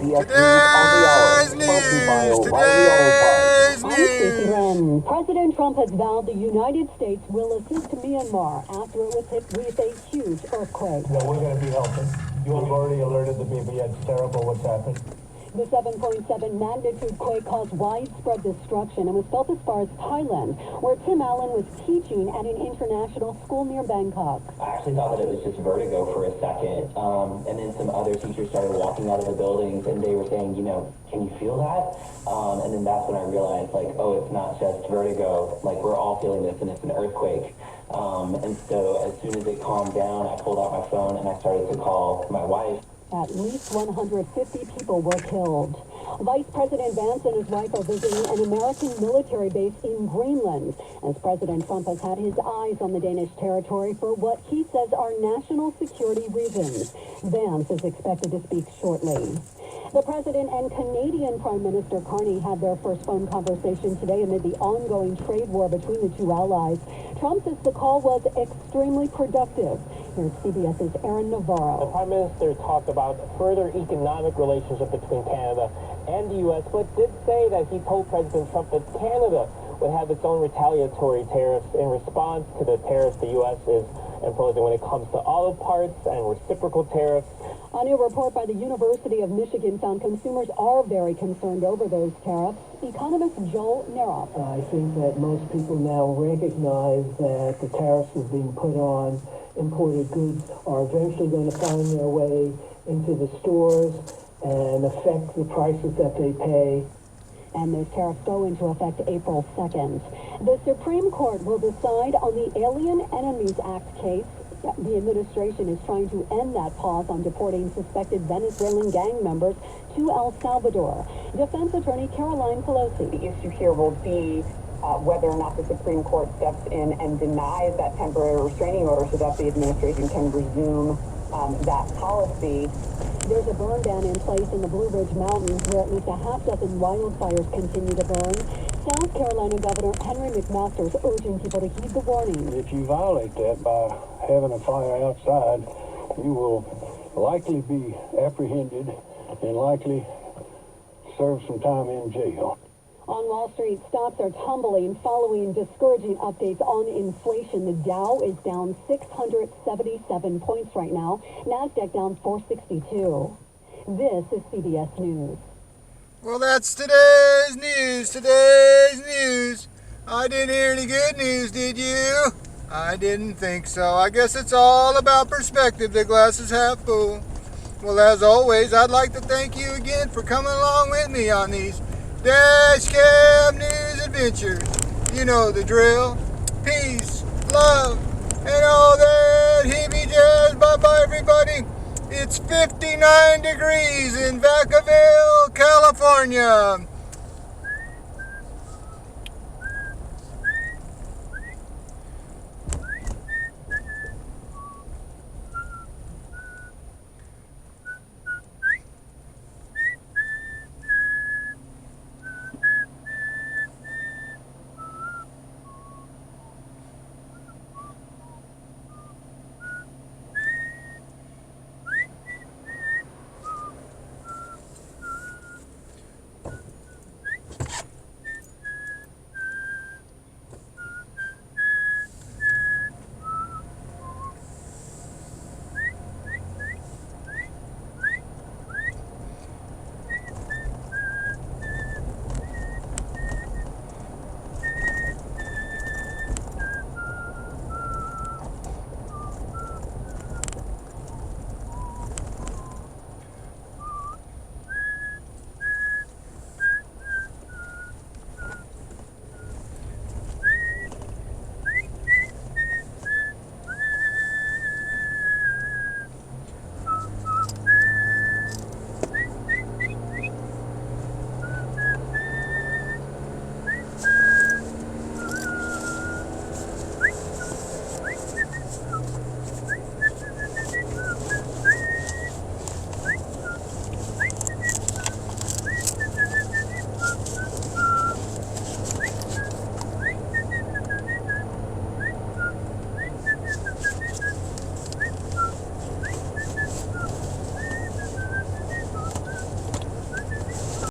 Today's news. Today's I'm Stacey news. Lynn. President Trump has vowed the United States will assist Myanmar after it was hit with a huge earthquake. No, we're going to be helping. You have already alerted the people. Yeah, it's terrible what's happened. The 7.7 magnitude quake caused widespread destruction and was felt as far as Thailand, where Tim Allen was teaching at an international school near Bangkok. I actually thought that it was just vertigo for a second, and then some other teachers started walking out of the buildings, and they were saying, you know, can you feel that? And then that's when I realized, like, oh, it's not just vertigo. Like, we're all feeling this, and it's an earthquake. And so as soon as it calmed down, I pulled out my phone, and I started to call my wife. At least 150 people were killed. Vice President Vance and his wife are visiting an American military base in Greenland, as President Trump has had his eyes on the Danish territory for what he says are national security reasons. Vance is expected to speak shortly. The President and Canadian Prime Minister Carney had their first phone conversation today amid the ongoing trade war between the two allies. Trump says the call was extremely productive. Here's CBS's Aaron Navarro. The Prime Minister talked about further economic relationship between Canada and the U.S., but did say that he told President Trump that Canada would have its own retaliatory tariffs in response to the tariffs the U.S. is imposing when it comes to auto parts and reciprocal tariffs. A new report by the University of Michigan found consumers are very concerned over those tariffs. Economist Joel Neroff. I think that most people now recognize that the tariffs that are being put on imported goods are eventually going to find their way into the stores and affect the prices that they pay. And those tariffs go into effect April 2nd. The Supreme Court will decide on the Alien Enemies Act case. The administration is trying to end that pause on deporting suspected Venezuelan gang members to El Salvador. Defense attorney Caroline Pelosi. The issue here will be whether or not the Supreme Court steps in and denies that temporary restraining order so that the administration can resume that policy. There's a burn ban in place in the Blue Ridge Mountains where at least a half dozen wildfires continue to burn. South Carolina Governor Henry McMaster is urging people to heed the warning. If you violate that by having a fire outside, you will likely be apprehended and likely serve some time in jail. On Wall Street, stocks are tumbling following discouraging updates on inflation. The Dow is down 677 points right now. NASDAQ down 462. This is CBS News. Well, that's today's news. Today's news. I didn't hear any good news, did you? I didn't think so. I guess it's all about perspective. The glass is half full. Well, as always, I'd like to thank you again for coming along with me on these Dash Cam News Adventures. You know the drill. Peace, love, and all that hippie jazz. Bye-bye, everybody. It's 59 degrees in Vacaville, California.